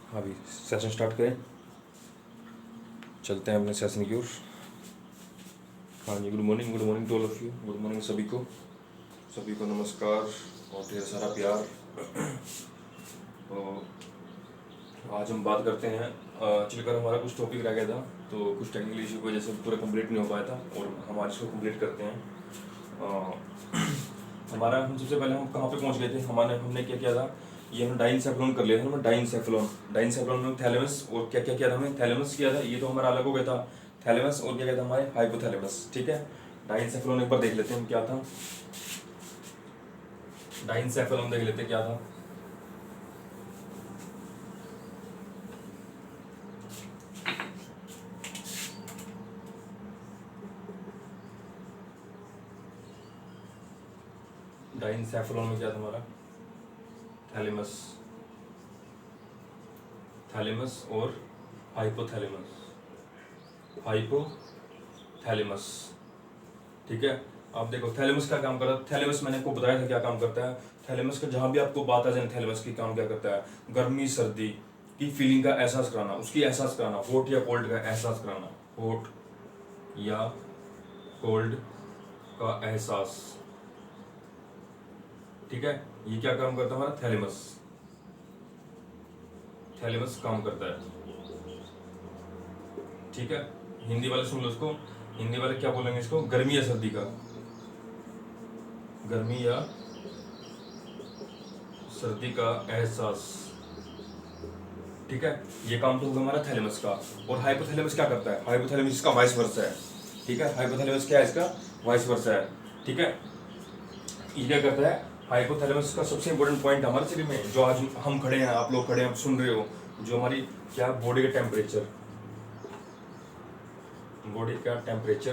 हाँ भी session start करें, चलते हैं अपने सेशन की ओर। हाँ जी, good morning to all of you. Good morning सभी को नमस्कार और ढेर सारा प्यार। तो आज हम बात करते हैं, चलकर हमारा कुछ टॉपिक रह गया था, तो कुछ टेक्निकल इशू की वजह से पूरा कंप्लीट नहीं हो पाया था, और हम आज इसको कंप्लीट करते हैं। हमारा हम सबसे पहले हम कहाँ पे पहुँच गए थे, हमने क्या किया था, ये हम डाइनसेफ्लॉन कर लिया था। हमने डाइनसेफ्लॉन में थैलेमस और क्या क्या किया था, हमने थैलेमस किया था, ये तो हमारा अलग हो गया था थैलेमस, और क्या किया था हमारे हाइपोथैलेमस। ठीक है, डाइनसेफ्लॉन एक बार देख लेते हैं हम क्या था। डाइनसेफ्लॉन देख लेते हैं क्या था। डाइनसेफ्लॉन में क्या था हमारा, थैलेमस और हाइपोथैलेमस। ठीक है, अब देखो थैलेमस क्या काम करता है। थैलेमस मैंने आपको बताया था क्या काम करता है। थैलेमस का जहां भी आपको बात आ जाए, थैलेमस की काम क्या करता है, गर्मी सर्दी की फीलिंग का एहसास कराना, उसकी एहसास कराना, हॉट या कोल्ड का एहसास कराना, हॉट या कोल्ड का एहसास। ठीक है, ये क्या काम करता है हमारा थैलेमस काम करता है। ठीक है, हिंदी वाले सुन लो इसको, हिंदी वाले क्या बोलेंगे इसको, गर्मी या सर्दी का, गर्मी या सर्दी का एहसास। ठीक है, ये काम तो होगा हमारा थैलेमस का। और हाइपोथैलेमस क्या करता है, हाइपोथैलेमस इसका वाइस वर्सा है। ठीक है, हाइपोथैलेमस क्या है, इसका वाइस वर्सा है। ठीक है, ये क्या करता है, हाइपोथैलेमस का सबसे इंपॉर्टेंट पॉइंट हमारे शरीर में, जो आज हम खड़े हैं, आप लोग खड़े हैं, आप सुन रहे हो, जो हमारी क्या बॉडी का टेम्परेचर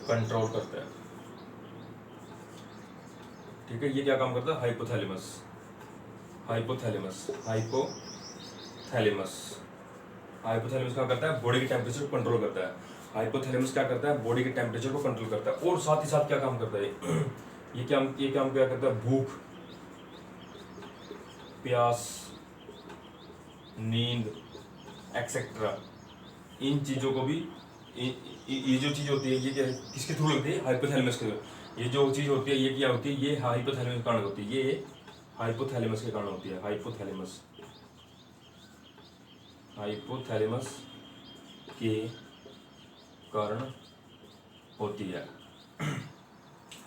कंट्रोल करता है। ठीक है, ये क्या काम करता है, हाइपोथैलेमस क्या करता है, बॉडी के टेम्परेचर को कंट्रोल करता है। हाइपोथैलेमस क्या करता है, बॉडी के टेम्परेचर को कंट्रोल करता है। और साथ ही साथ क्या काम करता है ये काम क्या करता है, भूख, प्यास, नींद एक्सेट्रा, इन चीज़ों को भी, ये जो चीज़ होती है, ये क्या किसके थ्रू होती है, हाइपोथैलेमस के। ये जो चीज़ होती है, ये क्या होती है, ये हाइपोथैलेमस के कारण होती है, ये हाइपोथैलेमस के कारण होती है। हाइपोथैलेमस के कारण होती है।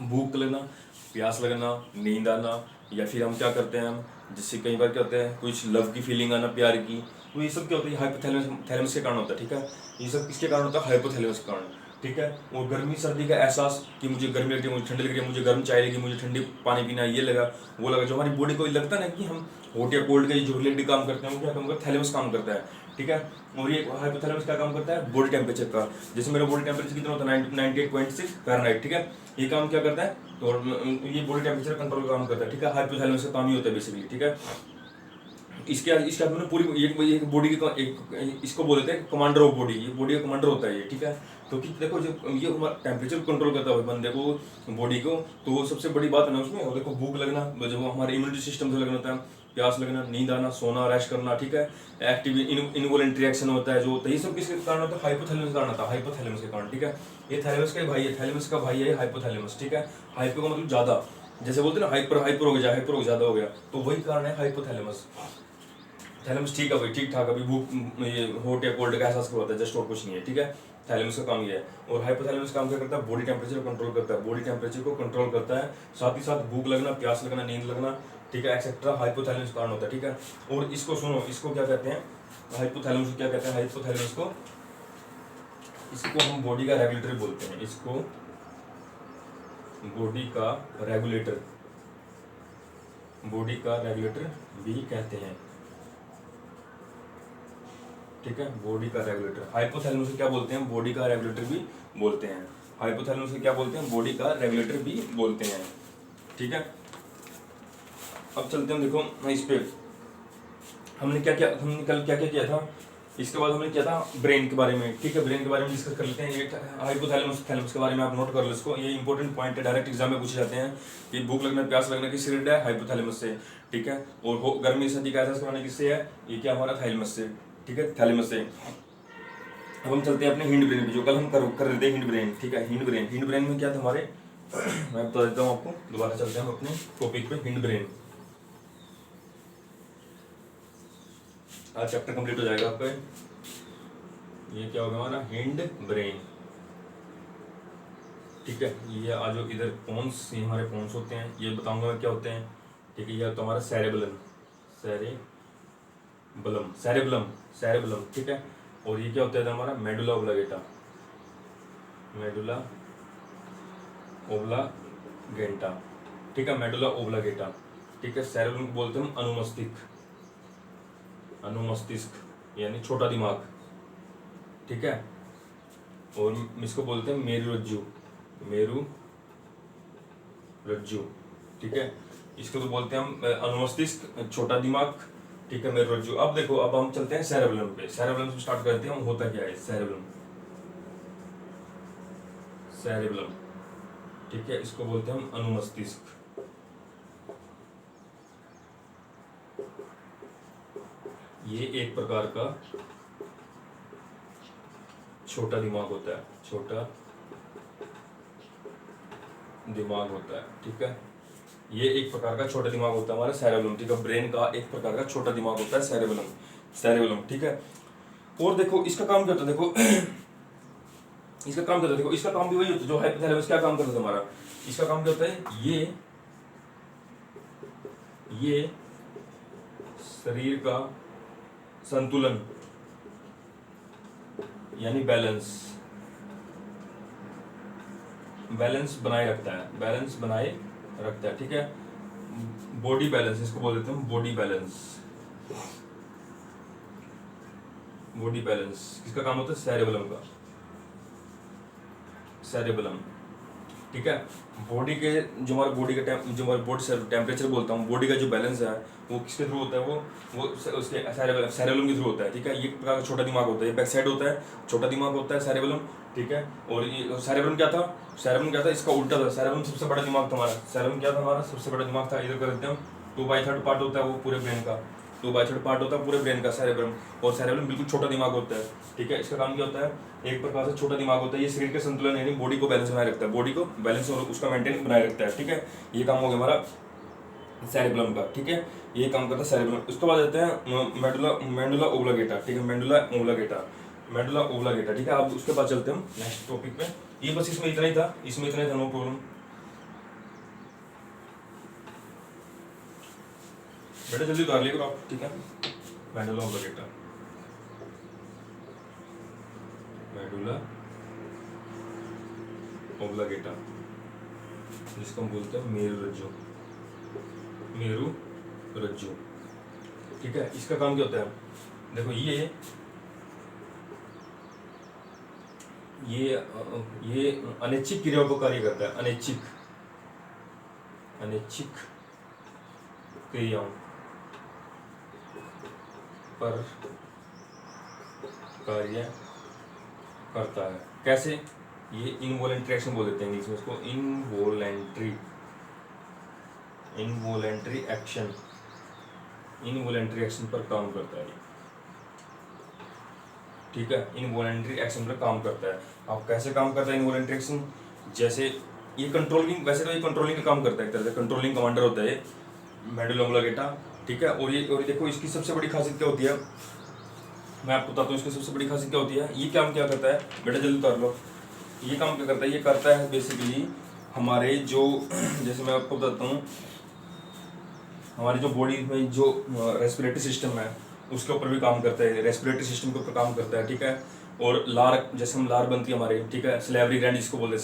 भूख लगना, प्यास लगना, नींद आना, या फिर हम क्या करते हैं, हम जिससे कई बार क्या होता है, कुछ लव की फीलिंग आना, प्यार की, तो ये सब क्या होता है, हाइपोथैलेमस के कारण होता है। ठीक है, ये सब किसके कारण होता है, हाइपोथैलेमस के कारण। ठीक है, और गर्मी सर्दी का एहसास, कि मुझे गर्मी लग रही है, मुझे ठंडी लग रही है, मुझे गर्म चाय लगी, मुझे ठंडी पानी पीना है, ये लगा वो लगा, जो हमारी बॉडी को लगता है ना कि हम हॉट या कोल्ड का जो रिलेटेड काम करते हैं, वो क्या काम करता है, थैलेमस काम करता है। ठीक है, और ये हाइपोथैलेमस क्या काम करता है, बॉडी टेम्परेचर का। जैसे मेरा बॉडी टेम्परेचर कितना होता है, 98.6 फ़ारेनहाइट। ठीक है, ये काम क्या करता है, तो ये बॉडी टेम्परेचर कंट्रोल काम करता है। ठीक है, हाइपोथैलेमस का काम ही होता है बेसिकली। ठीक है, इसके बाद में पूरी एक बॉडी की इसको बोलते हैं कमांडर ऑफ बॉडी, ये बॉडी का कमांडर होता है ये। ठीक है, क्योंकि देखो जब ये टेम्परेचर कंट्रोल करता है बंदे को, बॉडी को, तो सबसे बड़ी बात है ना उसमें, और देखो भूख लगना, जब वो हमारे इम्यूनिटी सिस्टम से लगना होता है, प्यास लगना, नींद आना, सोना, रेस्ट करना। ठीक है, एक्टिव इनवॉलेंट्री रिएक्शन होता है जो होता है, ये सब किसके कारण होता है, हाइपोथैलेमस के कारण होता है, हाइपोथैलेमस के कारण। ठीक है, ये थैलेमस का भाई है, थैलेमस का भाई है हाइपोथैलेमस। ठीक है, हाइपो का मतलब ज्यादा, जैसे बोलते हैं ना हाइपर हो गया, ज्यादा हो गया, तो वही कारण है हाइपोथैलेमस। थैलेमस ठीक है भाई, ठीक ठाक, अभी भूख, ये हॉट या कोल्ड का एहसास करवाता है, जस्ट और कुछ नहीं है। ठीक है, थैलेमस का काम ये है। और हाइपोथैलेमस काम क्या करता है, बॉडी टेम्परेचर कंट्रोल करता है, बॉडी टेम्परेचर को कंट्रोल करता है, साथ ही साथ भूख लगना, प्यास लगना, नींद लगना, ठीक है, एक्सेट्रा, हाइपोथैलेमस कारण होता है। ठीक है, और इसको सुनो, इसको क्या कहते हैं, हाइपोथैलेमस को क्या कहते हैं, हाइपोथैलेमस को, इसको हम बॉडी का रेगुलेटर बोलते हैं, इसको बॉडी का रेगुलेटर भी कहते हैं। ठीक है, बॉडी का रेगुलेटर, हाइपोथैलेमस को क्या बोलते हैं, बॉडी का रेगुलेटर भी बोलते हैं। हाइपोथैलेमस को क्या बोलते हैं, बॉडी का रेगुलेटर भी बोलते हैं। ठीक है, अब चलते हैं, देखो इस पे हमने कल क्या क्या किया था, इसके बाद हमने किया था ब्रेन के बारे में, ठीक है, ब्रेन के बारे में डिस्कस कर लेते हैं। ये हाइपोथैलेमस थैलेमस के बारे में आप नोट कर लो इसको, ये इंपॉर्टेंट पॉइंट है, डायरेक्ट एग्जाम में पूछे जाते हैं कि भूख लगना प्यास लगना किससे रिलेटेड है, हाइपोथैलेमस से, ठीक है। और गर्मी सर्दी का एहसास कराना किससे है, ये क्या हमारा थैलेमस से, ठीक है, थैलेमस से। अब हम चलते हैं अपने हिंड ब्रेन पे, जो कल हम कर रहे थे हिंड ब्रेन, ठीक है। हिंड ब्रेन में क्या था हमारे मैं बता देता हूँ आपको, दोबारा चलते हैं हम अपने टॉपिक पे, हिंड ब्रेन। आज चैप्टर कंप्लीट हो जाएगा आपका। ये क्या होगा हमारा हिंड ब्रेन, ठीक है। ये आज जो इधर पोन्स, ये हमारे पोन्स होते हैं, ये बताऊंगा मैं क्या होते हैं, ठीक है। ये तो हमारा सेरेबेलम, सेरेबेलम, ठीक है। और ये क्या होता है हमारा मेडुला ओब्लागेटा, ठीक है, मेडुला ओब्लागेटा, ठीक है। सेरेबेलम को बोलते हैं हम अनुमस्तिष्क यानी छोटा दिमाग, ठीक है। और इसको बोलते हैं मेरु रज्जु, ठीक है। इसको तो बोलते हैं हम अनुमस्तिष्क, छोटा दिमाग, ठीक है, मेरु रज्जु। अब देखो, अब हम चलते हैं सेरेबेलम पे, सेरेबेलम से स्टार्ट करते हैं हम, होता क्या है सेरेबेलम, ठीक है। इसको बोलते हैं हम अनुमस्तिष्क। ये एक प्रकार का छोटा दिमाग होता है, ठीक है। ये एक प्रकार का छोटा दिमाग होता है हमारा सेरेबेलम, ठीक है। ब्रेन का एक प्रकार का छोटा दिमाग होता है सेरेबेलम, ठीक है। और देखो इसका काम क्या होता है, देखो इसका काम भी वही होता है जो हाइपोथैलेमस क्या काम करता है हमारा। इसका काम क्या होता है, ये शरीर का संतुलन यानी बैलेंस बनाए रखता है, ठीक है। बॉडी बैलेंस इसको बोल देते हैं, बॉडी बैलेंस किसका काम होता है, सेरेबेलम, ठीक है। बॉडी के जो हमारा बॉडी से टेम्परेचर बोलता हूँ, बॉडी का जो बैलेंस है वो किसके थ्रू होता है, वो उसके सेरेबेलम के थ्रू होता है, ठीक है। ये एक प्रकार का छोटा दिमाग होता है, बैक साइड होता है, छोटा दिमाग होता है सेरेबेलम, ठीक है। और ये सेरेबेलम क्या था, इसका उल्टा था। सेरेबेलम सबसे बड़ा दिमाग था हमारा, सबसे बड़ा दिमाग था। इधर कर देते हैं 2/3 पार्ट होता है वो पूरे ब्रेन का, 2/3 पार्ट होता है पूरे ब्रेन का सेरेबेलम। और सेरेबेलम बिल्कुल छोटा दिमाग होता है, ठीक है। इसका काम क्या होता है, एक प्रकार से छोटा दिमाग होता है, ये शरीर के संतुलन यानी बॉडी को बैलेंस बनाए रखता है, बॉडी को बैलेंस और उसका मेंटेन बनाए रखता है, ठीक है। ये काम हो गया हमारा सेरेबेलम का, ठीक है। ये काम करता है सेरेबेलम। उसके बाद आते हैं मेडुला ओब्लागेटा, ठीक है, मेडुला ओब्लागेटा, ठीक है। अब उसके बाद चलते हैं हम नेक्स्ट टॉपिक पे। ये बस इसमें इतना ही था, नो प्रॉब्लम। बेटा जल्दी उतार लिया करो आप, ठीक है। मेडुला ओब्लागेटा, जिसको हम बोलते हैं मेरु रज्जु, ठीक है। इसका काम क्या होता है, देखो ये अनैच्छिक क्रियाओं को कार्य करता है, अनैच्छिक क्रियाओं पर कार्य करता है। कैसे, ये इनवॉलेंट्री एक्शन बोल देते हैं इंग्लिश में इसको, इनवॉलेंट्री एक्शन पर काम करता है, ठीक है। इनवॉलेंट्री एक्शन पर काम करता है। अब कैसे काम करता है इनवॉलेंट्री एक्शन, जैसे ये कंट्रोलिंग, वैसे तो ये कंट्रोलिंग का काम करता है, एक तरह से कंट्रोलिंग कमांडर होता है मेडुला ओब्लागेटा, ठीक है। और ये देखो इसकी सबसे बड़ी खासियत क्या होती है, मैं आपको बताता हूँ इसकी सबसे बड़ी खासियत क्या होती है। ये काम क्या करता है, बेटा जल्दी उतार लो। ये काम क्या करता है, ये करता है बेसिकली हमारे जो, जैसे मैं आपको बताता हूँ, हमारी जो बॉडी में जो रेस्पिरेटरी सिस्टम है उसके ऊपर भी काम करता है, रेस्पिरेटरी सिस्टम के ऊपर काम करता है, ठीक है। और लार, जैसे हम लार बनती है हमारे, ठीक है, सलेवरी ग्लैंड जिसको बोलते हैं,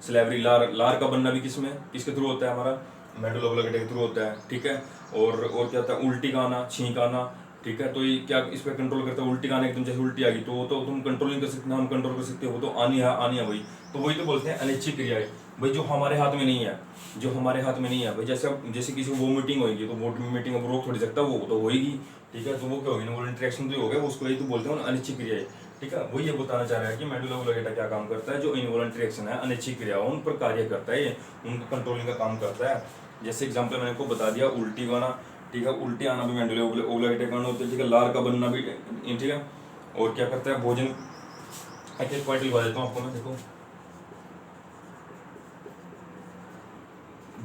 सलेवरी लार का बनना भी किसके थ्रू होता है, हमारा मेडुला ओब्लागेटा के थ्रू होता है, ठीक है। और क्या होता है, उल्टी का आना, छींक आना, ठीक है। तो ये क्या इस पर कंट्रोल करता है, उल्टी का आना, एकदम जैसे उल्टी आ गई तो तुम कंट्रोल नहीं कर सकते, हम कंट्रोल कर सकते हो, वो तो आनी है वही तो बोलते हैं अनैच्छिक क्रियाएं। भाई जो हमारे हाथ में नहीं है, जो हमारे हाथ में नहीं है भाई, जैसे किसी को वोमिटिंग होगी तो वोमिटिंग अब रोक थोड़ी सकता, वो तो होएगी, ठीक है। तो वो क्या होगी, इनवॉल्व इंटरेक्शन जो हो गया उसको ही तो बोलते हैं अनिच्छिक क्रियाएं, ठीक है। वो ये बताना चाह रहा है कि मेडुला ओब्लिगेटा क्या काम करता है, जो इनवॉल्व इंटरेक्शन है अनिच्छिक क्रियाओं उन पर कार्य करता है, ये उनको कंट्रोलिंग का काम करता है। जैसे एग्जाम्पल मैंने आपको बता दिया, उल्टी आना, ठीक है, उल्टी आना भी मेडुला ओब्लिगेटा कारण होता है, ठीक है। लार का बनना भी, ठीक है। और क्या करता है, भोजन, एक पॉइंट लिखवा देता हूँ आपको मैं, देखो,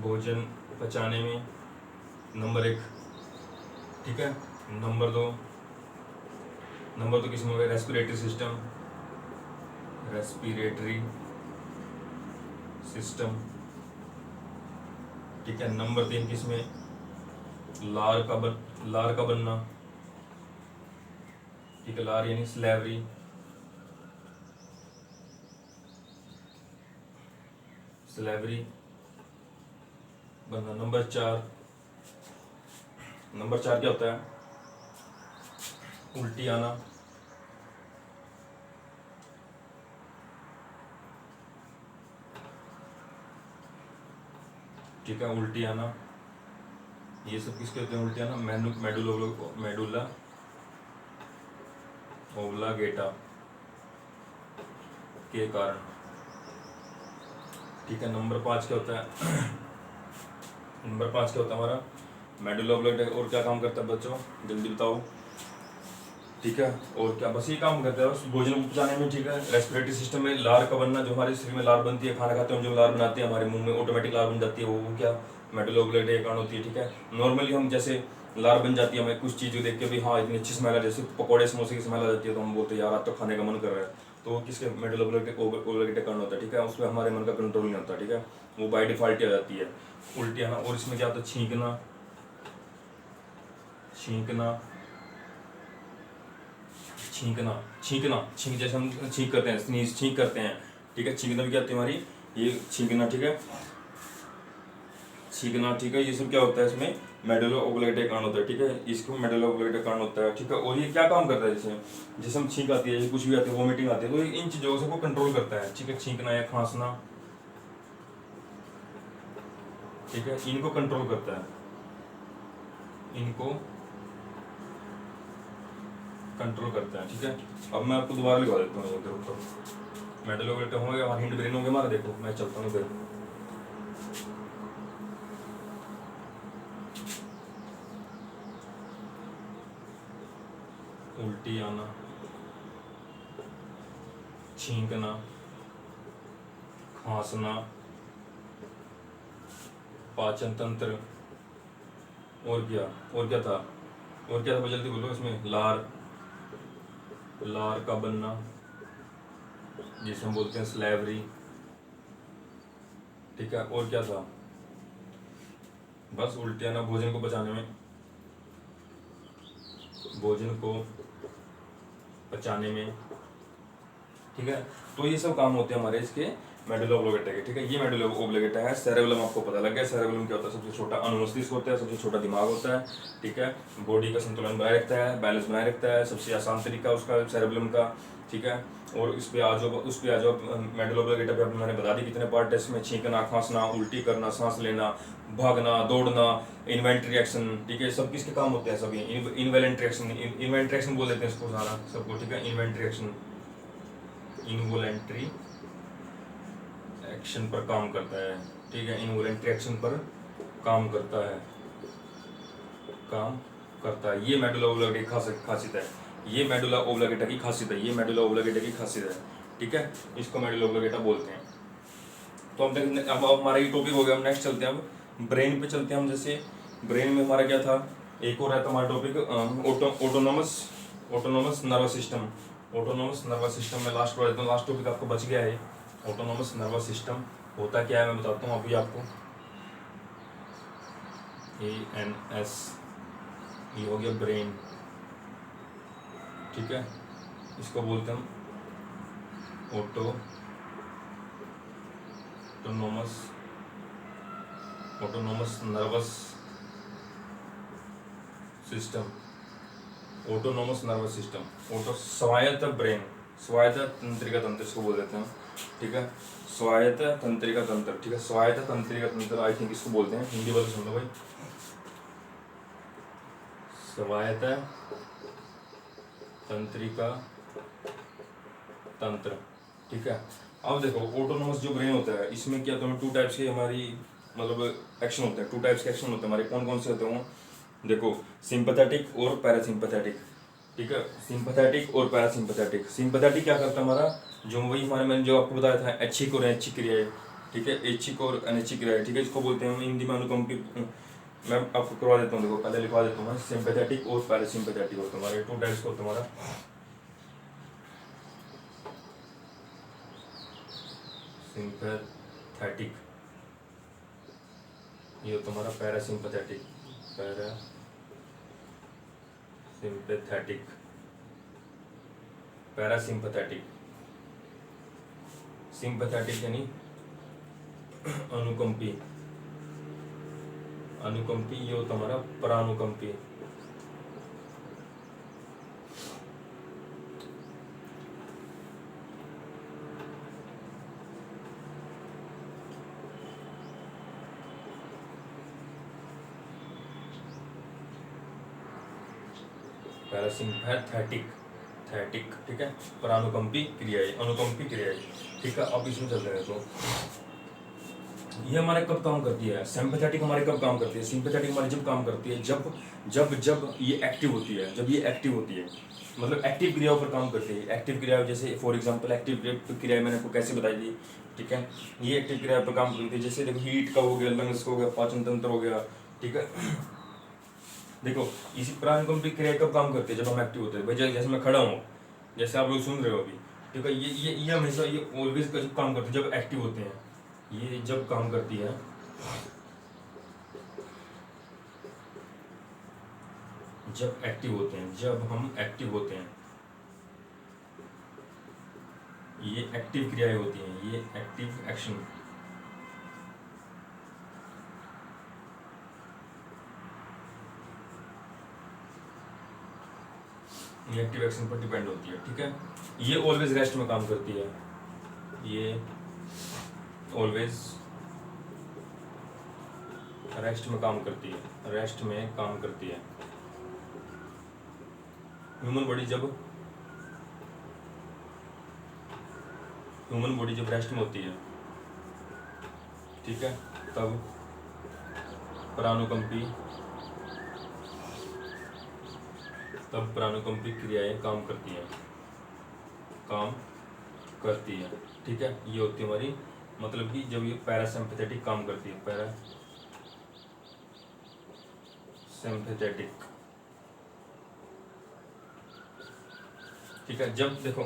भोजन पचाने में नंबर 1, ठीक है। नंबर 2 किसमें हो गया, रेस्पिरेटरी सिस्टम, रेस्पिरेटरी सिस्टम, ठीक है। नंबर 3 किसमें, लार का बनना, ठीक है, लार यानी स्लेवरी, बनना। नंबर 4 क्या होता है, उल्टी आना, ठीक है, उल्टी आना। ये सब किसके होते हैं, उल्टी आना, मेडुला ओब्लिगेटा के कारण, ठीक है। नंबर 5 क्या होता है नंबर 5 क्या होता है हमारा, मेडुला ओब्लिगेटा और क्या काम करता है बच्चों, जल्दी बताओ, ठीक है। और क्या, बस ये काम करता है, बस भोजन को पचाने में, ठीक है। रेस्पिरेटरी सिस्टम में लार का बनना, जो हमारे शरीर में लार बनती है, खाना खाते हैं जो लार बनाती है हमारे मुंह में ऑटोमेटिक लार बन जाती है, वो क्या, मेडुला ओब्लिगेटा के कारण होती है, ठीक है। नॉर्मली हम जैसे लार बन जाती है हमें कुछ चीज़ें देख के भी, हाँ इतनी अच्छी स्मेल है, जैसे पकौड़े समोसे की स्मेल आ जाती है, तो हम बोलते हैं यार आज तो खाने का मन कर रहा है, तो वो किसके, मेडुला ओब्लिगेटा के कारण होता है, ठीक है। उसमें हमारे मन का कंट्रोल नहीं होता, ठीक है, वो बाय डिफॉल्ट आ जाती है उल्टी आना। और इसमें क्या होता है, छींकना, छींक जैसे हम छींक करते हैं, स्नीज छींक करते हैं, ठीक है। छींकना भी क्या होती है हमारी, ये छींकना, ठीक है, छींकना, ठीक है। ये सब क्या होता है इसमें, मेडुला ओब्लिगेटा के कारण होता है, ठीक है। इसको मेडुला ओब्लिगेटा के कारण होता है, ठीक है। और ये क्या काम करता है, जैसे हम छींक आती है, कुछ भी आती है, वोमिटिंग आती है, तो इन चीज़ों को कंट्रोल करता है, ठीक है। छींकना या खांसना, ठीक है, इनको कंट्रोल करता है, इनको कंट्रोल करता है, ठीक है। अब मैं आपको दोबारा लिखवा देता हूँ इधर ऊपर, मेडुला ओब्लिगेटा होंगे हमारे, हिंड ब्रेन होंगे हमारा, देखो मैं चलता हूँ इधर, उल्टी आना, छींकना, खांसना, पाचन तंत्र, और क्या था भाई, जल्दी बोलो इसमें, लार का बनना, जिसे हम बोलते हैं स्लेवरी, ठीक है। और क्या था, बस उल्टी आना, भोजन को पचाने में, ठीक है। तो ये सब काम होते हैं हमारे इसके मेडुला ओब्लिगेटा के, ठीक है। ये मेडुला ओब्लिगेटा है। सेरेबेलम आपको पता लग गया, सेरेबेलम क्या होता है, सबसे छोटा अनुमस्तिष्क होता है, सबसे छोटा दिमाग होता है, ठीक है। बॉडी का संतुलन बनाए रखता है, बैलेंस बनाए रखता है, सबसे आसान तरीका उसका सेरेबेलम का, ठीक है। और उस पर आ जाओ मेडुला ओब्लिगेटा पे मैंने बता दी कितने पार्ट है इसमें, छींकना, खांसना, उल्टी करना, सांस लेना, भागना, दौड़ना, इन्वेंट्री एक्शन, ठीक है। सब किसके काम होते हैं, सभी इन्वेलेंट्री एक्शन बोल देते हैं इसको सारा सबको, ठीक है। इन्वोलेंट्री एक्शन पर काम करता है, ठीक है। इन्वोलेंट्री एक्शन पर काम करता है, ये मेडुला ओब्लिगेटा की खासियत है, ये मेडुला ओब्लिगेटा की खासियत है, ठीक है। इसको मेडुला ओब्लिगेटा बोलते हैं। तो अब हमारा ये टॉपिक हो गया, हम नेक्स्ट चलते हैं, अब ब्रेन पे चलते हैं हम। जैसे ब्रेन में हमारा क्या था, एक और है हमारा टॉपिक, ऑटोनोमस नर्वस सिस्टम में लास्ट टॉपिक आपको बच गया है। ऑटोनोमस नर्वस सिस्टम होता क्या है मैं बताता हूँ अभी आपको। ANS, ये हो गया ब्रेन, ठीक है। इसको बोलते हैं हम ऑटोनोमस नर्वस सिस्टम, स्वायत्त ब्रेन, स्वायत्त तंत्रिका तंत्र इसको बोल देते हैं, ठीक है, स्वायत्त तंत्रिका तंत्र, ठीक है, स्वायत्त तंत्रिका तंत्र आई थिंक इसको बोलते हैं, हिंदी बोल सुन लो भाई, स्वायत्त तंत्रिका तंत्र, ठीक है। अब देखो ऑटोनोमस जो ब्रेन होता है इसमें क्या होता है, टू टाइप्स के हमारी मतलब एक्शन होते हैं, टू टाइप्स के एक्शन होते हैं हमारे, कौन कौन से होते हैं, देखो सिंपैथेटिक और पैरासिम्पैथेटिक, ठीक है, सिंपैथेटिक और पैरासिम्पैथेटिक। सिंपैथेटिक क्या करता है हमारा, जो वही हमारे मैंने जो आपको बताया था ऐच्छिक और अनैच्छिक क्रियाएं, ठीक है, ऐच्छिक और अनैच्छिक क्रियाएं, ठीक है, इसको बोलते हैं हिंदी में अनुकंपी। मैं आपको करवा देता हूँ, देखो पहले लिखवा देता हूँ, सिंपैथेटिक और पैरासिम्पैथेटिक होता है हमारे, टू टाइप्स का होता है हमारा। सिंपैथेटिक ये तुम्हारा, पैरासिम्पैथेटिक, पैरासिम्पैथेटिक, पैरासिम्पैथेटिक, सिंपैथेटिक यानी अनुकंपी, अनुकंपी ये होता हमारा परानुकंपी। पैरासिम्पैथेटिक, थैटिक, ठीक है, परानुकंपी क्रियाएं, अनुकंपी क्रियाएं, ठीक है। अब इसमें चलते हैं, तो ये हमारे कब काम करती है, सिंपैथेटिक हमारे कब काम करती है, सिंपैथेटिक हमारी जब काम करती है जब जब जब ये एक्टिव होती है, जब ये एक्टिव होती है, मतलब एक्टिव क्रियाओं पर काम करती है। एक्टिव क्रिया जैसे फॉर एग्जांपल एक्टिव क्रिया मैंने आपको कैसे बताई थी, ठीक है, ये एक्टिव क्रिया पर काम करती है, जैसे देखो हीट का हो गया, लंग्स का हो गया, पाचन तंत्र हो गया, ठीक है। देखो इसी प्राणकंपी क्रिया कब काम करती है, जब हम एक्टिव होते हैं भाई, जैसे मैं खड़ा हूँ, जैसे आप लोग सुन रहे हो अभी, ठीक है, ये हमेशा ये ऑलवेज जब काम करती है जब एक्टिव होते हैं, ये जब काम करती है, जब एक्टिव होते हैं, जब हम एक्टिव होते हैं, ये एक्टिव क्रियाएं होती हैं, ये एक्टिव एक्शन, ये एक्टिव एक्शन पर डिपेंड होती है, ठीक है। ये ऑलवेज रेस्ट में काम करती है, ये ऑलवेज रेस्ट में काम करती है, रेस्ट में काम करती है। ह्यूमन बॉडी जब रेस्ट में होती है, ठीक है, तब प्राणुकंपी क्रियाएं काम करती है, ठीक है। ये होती है हमारी, मतलब कि जब ये पैरासिम्पैथेटिक काम करती है, पैरासिम्पैथेटिक, ठीक है। जब देखो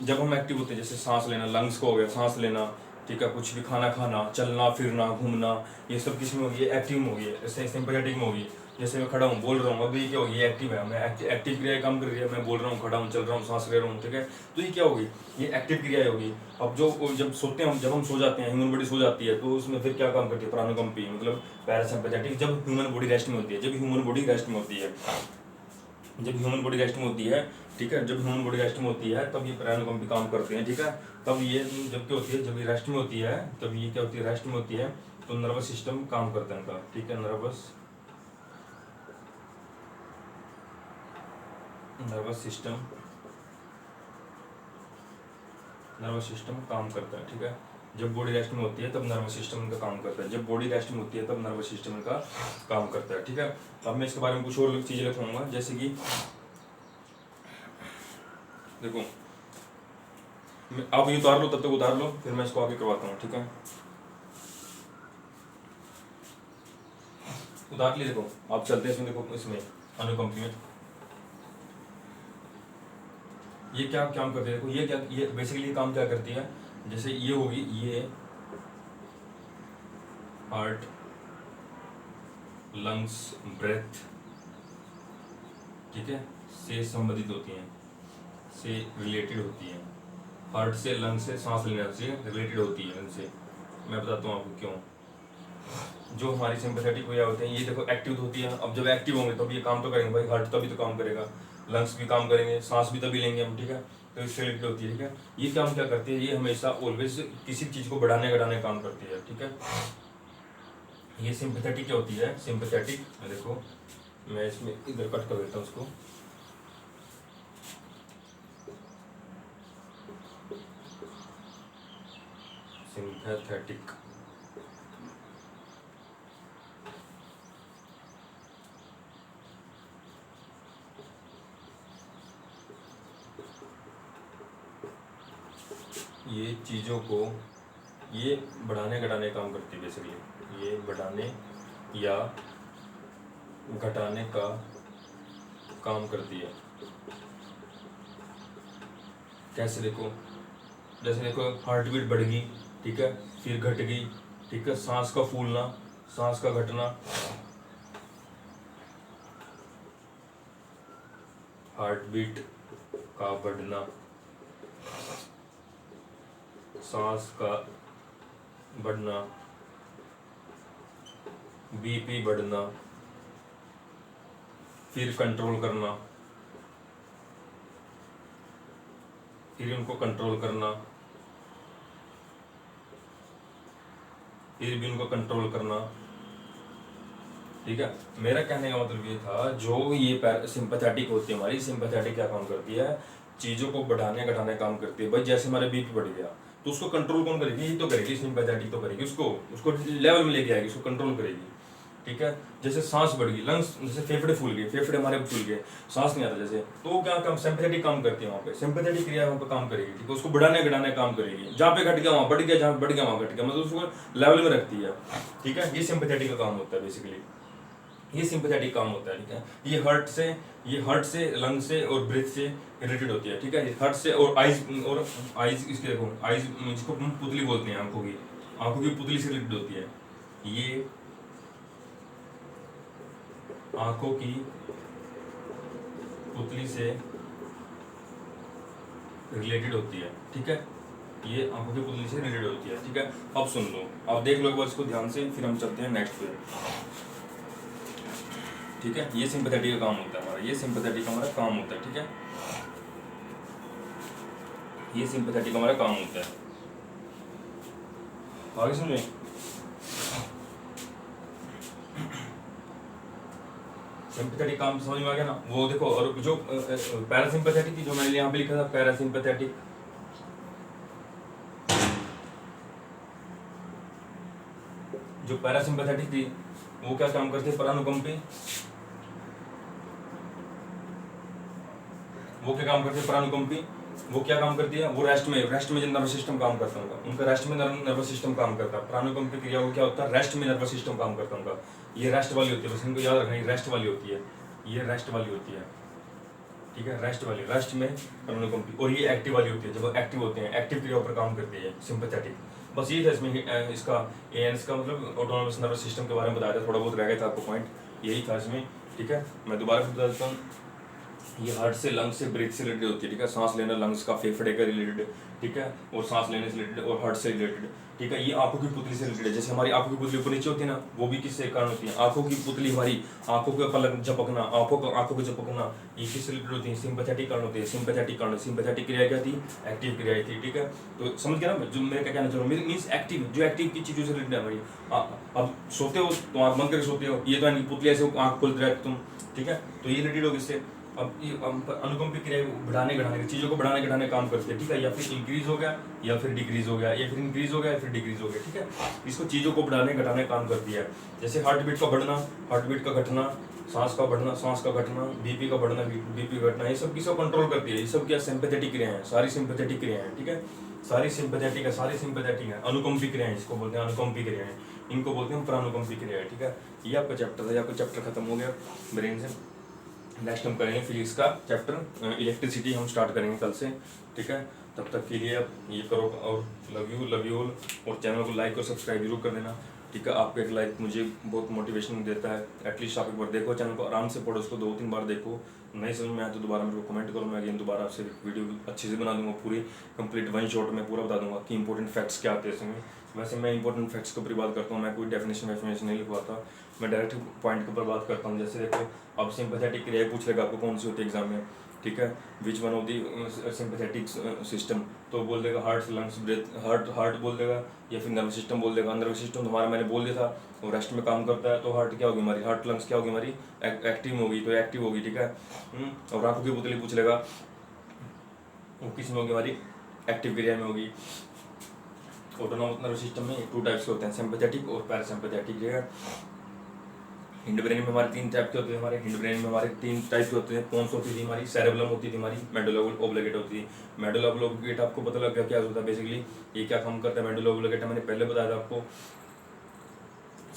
जब हम एक्टिव होते हैं, जैसे सांस लेना, लंग्स को हो गया, सांस लेना, ठीक है, कुछ भी खाना खाना, चलना फिरना, घूमना, ये सब किस में होगी, ये एक्टिव में होगी, ऐसे सिंपैथेटिक में होगी। जैसे मैं खड़ा हूँ, बोल रहा हूँ, अभी क्या होगी, ये एक्टिव है, मैं एक्टिव क्रिया काम कर रही है, मैं बोल रहा हूँ, खड़ा हूँ, चल रहा हूँ, सांस ले रहा हूँ, ठीक है, तो ये क्या होगी, ये एक्टिव क्रिया होगी। अब जब सोते हैं, जब हम सो जाते हैं, ह्यूमन बॉडी सो जाती है, तो उसमें फिर क्या काम करती है, प्राणुकंपी, मतलब पैरासिम्पैथेटिक, जब ह्यूमन बॉडी रेस्ट में होती है, जब ह्यूमन बॉडी रेस्ट में होती है, ठीक है, जब ह्यूमन बॉडी रेस्ट में होती है तब ये प्राणुकंपी काम करते हैं, ठीक है। तब ये जब क्या होती है, जब ये रेस्ट में होती है, तब ये क्या होती है, रेस्ट में होती है, तो नर्वस सिस्टम काम करता है इनका, ठीक है, नर्वस सिस्टम काम करता है, ठीक है। जब बॉडी रेस्ट में होती है तब नर्वस सिस्टम इनका काम करता है, जब बॉडी रेस्ट में होती है तब नर्वस सिस्टम इनका काम करता है, ठीक है। अब मैं इसके बारे में कुछ और चीज़ें लिखूंगा, जैसे कि देखो आप ये उतार लो, तब तक उतार लो, फिर मैं इसको आगे करवाता हूँ, ठीक है। उतार ली, देखो आप चलते हैं इसमें, देखो इसमें अनुकंपी में ये क्या काम करती है, देखो ये बेसिकली काम क्या करती है, जैसे ये होगी, ये हार्ट, लंग्स, ब्रेथ, ठीक है, से संबंधित होती हैं, से रिलेटेड होती हैं, हार्ट से, लंग से, सांस लेने से रिलेटेड होती है इनसे। मैं बताता हूँ आपको क्यों। जो हमारी सिंपैथेटिक क्रिया होते हैं, ये देखो एक्टिव होती है, अब जब एक्टिव होंगे तब ये काम तो करेंगे भाई, हार्ट तभी तो काम करेगा, लंग्स भी काम करेंगे, सांस भी तभी लेंगे हम, ठीक है। तो इससे रिलेटेड होती है, ठीक है। ये काम क्या करती है, ये हमेशा ऑलवेज किसी चीज़ को बढ़ाने घटाने काम करती है, ठीक है। ये सिंपैथेटिक क्या होती है, सिंपैथेटिक, देखो मैं इसमें इधर कट कर देता हूँ उसको। सिंपैथेटिक ये चीज़ों को ये बढ़ाने घटाने काम करती है बेसिकली, ये बढ़ाने या घटाने का काम करती है। कैसे, देखो जैसे देखो हार्ट बीट बढ़ गई, ठीक है, फिर घट गई, ठीक है, सांस का फूलना, सांस का घटना, हार्ट बीट का बढ़ना, सांस का बढ़ना, बीपी बढ़ना, फिर कंट्रोल करना, फिर उनको कंट्रोल करना, फिर भी उनको कंट्रोल करना, ठीक है। मेरा कहने का मतलब ये था, जो ये सिंपैथेटिक होती है हमारी, सिंपैथेटिक क्या काम करती है, चीज़ों को बढ़ाने घटाने काम करती है। भाई जैसे हमारे बीपी बढ़ गया तो उसको कंट्रोल कौन करेगी, ये तो करेगी, सिंपैथेटिक तो करेगी, उसको लेवल में लेके आएगी, उसको कंट्रोल करेगी, ठीक है। जैसे सांस बढ़ गई, लंग्स, जैसे फेफड़े फूल गए, फेफड़े हमारे फूल गए, सांस नहीं आता जैसे, तो वो क्या काम, सिंपैथेटिक काम करती है वहाँ पे, सिंपैथेटिक क्रिया वहाँ पे काम करेगी, ठीक है। उसको बढ़ाने घटाने काम करेगी, जहाँ पे घट गया वहाँ बढ़ गया, जहाँ पे बढ़ गया वहाँ घट गया, मतलब उसको लेवल में रखती है, ठीक है। ये सिंपैथेटिक का काम होता है बेसिकली, ये सिंपैथेटिक काम होता है, ठीक है। ये हार्ट से लंग से और ब्रेथ से रिलेटेड होती है, ठीक है। हार्ट से और आइज इसके देखो, आइज जिसको हम पुतली बोलते हैं, आंखों की पुतली से रिलेटेड होती है, ये आंखों की पुतली से रिलेटेड होती है, ठीक है। ये आंखों की पुतली से रिलेटेड होती है, ठीक है। अब सुन लो, अब देख लो एक बार इसको ध्यान से, फिर हम चलते हैं नेक्स्ट पे, ठीक है। ये सिंपैथेटिक का काम होता है हमारा, ये सिंपैथेटिक हमारा काम होता है, ठीक है। ये सिंपैथेटिक हमारा काम होता है, आगे समझे। सिंपैथेटिक काम समझ में आ गया ना, वो देखो। और जो पैरासिम्पैथेटिक थी, जो मैंने यहाँ पे लिखा था पैरासिम्पैथेटिक, जो पैरासिम्पैथेटिक थी वो क्या काम करती है, परानुकंपी, वो क्या काम करती है, परानुकंपी, वो क्या काम करती है, वो रेस्ट में जो नर्वस सिस्टम काम करता है उनका रेस्ट में नर्वस सिस्टम काम करता है। परानुकंपी क्रिया को क्या होता है, रेस्ट में नर्वस सिस्टम काम करता है उनका, ये रेस्ट वाली होती है, बस इनको याद रखना, ये रेस्ट वाली होती है, ये रेस्ट वाली होती है, ठीक है। रेस्ट में परानुकंपी, और ये एक्टिव वाली होती है, जब एक्टिव होते हैं, एक्टिव क्रिया पर काम करती है सिंपैथेटिक। बस ये था इसमें, इसका एएनएस का मतलब ऑटोनोमस नर्वस सिस्टम के बारे में बताया था, थोड़ा बहुत रह गया था आपको पॉइंट, यही था इसमें, ठीक है। मैं दोबारा बता देता हूँ, ये हार्ट से, लंग्स से, ब्रीथ से रिलेटेड होती है, ठीक है। सांस लेना लंग्स का, फेफड़े का रिलेटेड, ठीक है, और सांस लेने से रिलेटेड, और हार्ट से रिलेटेड, ठीक है। ये आंखों की पुतली से रिलेटेड है, जैसे हमारी आंखों की पुतली ऊपर नीचे होती है ना, वो भी किससे कारण होती है, आंखों की पुतली हमारी, आंखों का पलक झपकना, आंखों का झपकना, ये किससे रिलेटेड होती है, सिंपैथेटिक कारण होती है, सिंपैथेटिक कारण। सिंपैथेटिक क्रिया क्या थी, एक्टिव क्रिया थी, ठीक है। तो समझ गया ना जो मैं क्या कहना चाह रहा हूँ, मीन्स एक्टिव, जो एक्टिव की चीज़ों से रिलेटेड है हमारी। अब सोते हो तो आंख बंद करके सोते हो, ये तो पुतली ऐसे आंख खोलते रहते तुम, ठीक है, तो ये रिलेटेड होगी इससे। अब ये अनुकंपी क्रिया बढ़ाने घटाने, चीज़ों को बढ़ाने घटाने काम करती है, ठीक है। या फिर इंक्रीज हो गया, या फिर डिक्रीज हो गया, या फिर इंक्रीज हो गया, या फिर डिक्रीज हो गया, ठीक है। इसको चीज़ों को बढ़ाने घटाने काम करती है, जैसे हार्ट बीट का बढ़ना, हार्ट बीट का घटना, सांस का बढ़ना, सांस का घटना, बीपी का बढ़ना, बीपी घटना, ये सब किसको कंट्रोल करती है, ये सब क्या सिंपैथेटिक क्रिया है, सारी सिंपैथेटिक क्रिया है, ठीक है। सारी सिंपैथेटिक है, सारी सिंपैथेटिक है। अनुकंपी क्रिया है, जिसको बोलते हैं अनुकंपी क्रिया है, इनको बोलते हैं परानुकंपी क्रिया है, ठीक है। ये आपका चैप्टर था, ये आपका चैप्टर खत्म हो गया ब्रेन से। नेक्स्ट हम करेंगे फिजिक्स का चैप्टर, इलेक्ट्रिसिटी हम स्टार्ट करेंगे कल से, ठीक है। तब तक के लिए आप ये करो, और लव यू ऑल, और चैनल को लाइक और सब्सक्राइब जरूर कर देना, ठीक है। आपका एक लाइक मुझे बहुत मोटिवेशन देता है, एटलीस्ट आप एक बार देखो चैनल को, आराम से पढ़ो उसको, 2-3 बार देखो, नहीं समझ में आया तो दोबारा मेरे को कमेंट करो, मैं अगेन दोबारा आपसे वीडियो अच्छे से बना दूंगा, पूरी कंप्लीट 1 शॉट में पूरा बता दूंगा कि इंपॉर्टेंट फैक्ट्स क्या आते हैं इसमें। वैसे मैं इंपॉर्टेंट फैक्ट्स के ऊपर बात करता हूँ, मैं कोई डेफिनेशन नहीं लिखवाता, मैं डायरेक्ट पॉइंट के ऊपर बात करता हूँ। जैसे देखो, अब सिंपैथेटिक क्रिया पूछ लेगा आपको कौन सी होती है एग्जाम में, ठीक है, which one of the sympathetic system, तो बोल देगा हार्ट, लंग्स, ब्रेथ, हार्ट बोल देगा, या फिर नर्वस सिस्टम बोल देगा। नर्वस सिस्टम हमारा मैंने बोल दिया था वो रेस्ट में काम करता है, तो हार्ट क्या होगी हमारी, हार्ट लंग्स क्या होगी हमारी, एक्टिव होगी, तो एक्टिव होगी, ठीक है। और आंखों की पुतली पूछ लेगा, वो किस में होगी हमारी, एक्टिव क्रिया में होगी। ऑटोनॉमस नर्वस सिस्टम में 2 टाइप्स के होते हैं, सिंपैथेटिक और पैरासिम्पैथेटिक, ठीक है। हिंड ब्रेन में हमारे 3 टाइप के होते हैं, हमारे हिंड ब्रेन में हमारे 3 टाइप के होते हैं। पोन्स होती थी हमारी, सेरेबेलम होती थी हमारी, मेडुला ऑब्लिगेटा होती थी। मेडुला ऑब्लिगेटा आपको पता लग गया क्या होता है बेसिकली, ये क्या काम करता है मेडुला ऑब्लिगेटा, मैंने पहले बताया था आपको,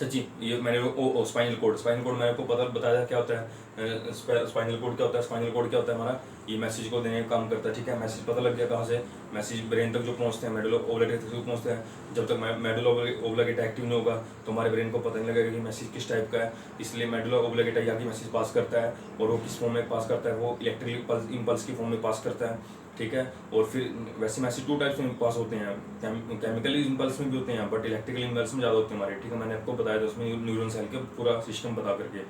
सच्ची ये मैंने स्पाइनल कोड मैंने आपको बताया क्या होता है, स्पाइनल कोड क्या होता है। स्पाइनल कोड क्या होता है हमारा, ये मैसेज को देने का काम करता है, ठीक है। मैसेज पता लग गया कहाँ से, मैसेज ब्रेन तक जो पहुँचते हैं, मेडुला ऑब्लिगेटा तक जो पहुँचते हैं। जब तक मेडुला ऑब्लिगेटा एक्टिव नहीं होगा तो हमारे ब्रेन को पता नहीं लगेगा कि मैसेज किस टाइप का है। इसलिए मेडुला ऑब्लिगेटा यहाँ की मैसेज पास करता है, और वो किस फॉर्म में पास करता है, वो इलेक्ट्रिकल इम्पल्स की फॉर्म में पास करता है, ठीक है। और फिर वैसे मैसेज 2 टाइप्स में पास होते हैं, केमिकली इम्पल्स में भी होते हैं, बट इलेक्ट्रिकल इम्पल्स में ज़्यादा होते हैं हमारे, ठीक है। मैंने आपको बताया था उसमें न्यूरॉन सेल के पूरा सिस्टम बता करके,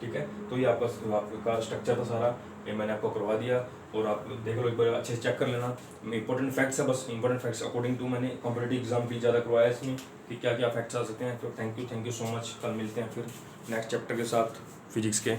ठीक है। तो ये आपका स्ट्रक्चर था सारा, ये मैंने आपको करवा दिया, और आप देख लो एक बार अच्छे से चेक कर लेना। इंपॉर्टेंट फैक्ट्स है, बस इंपॉर्टेंट फैक्ट्स अकॉर्डिंग टू मैंने कॉम्पिटिटिव एग्जाम भी ज़्यादा करवाया इसमें कि क्या क्या फैक्ट्स आ सकते हैं। तो थैंक यू सो मच। कल मिलते हैं फिर नेक्स्ट चैप्टर के साथ फिजिक्स के।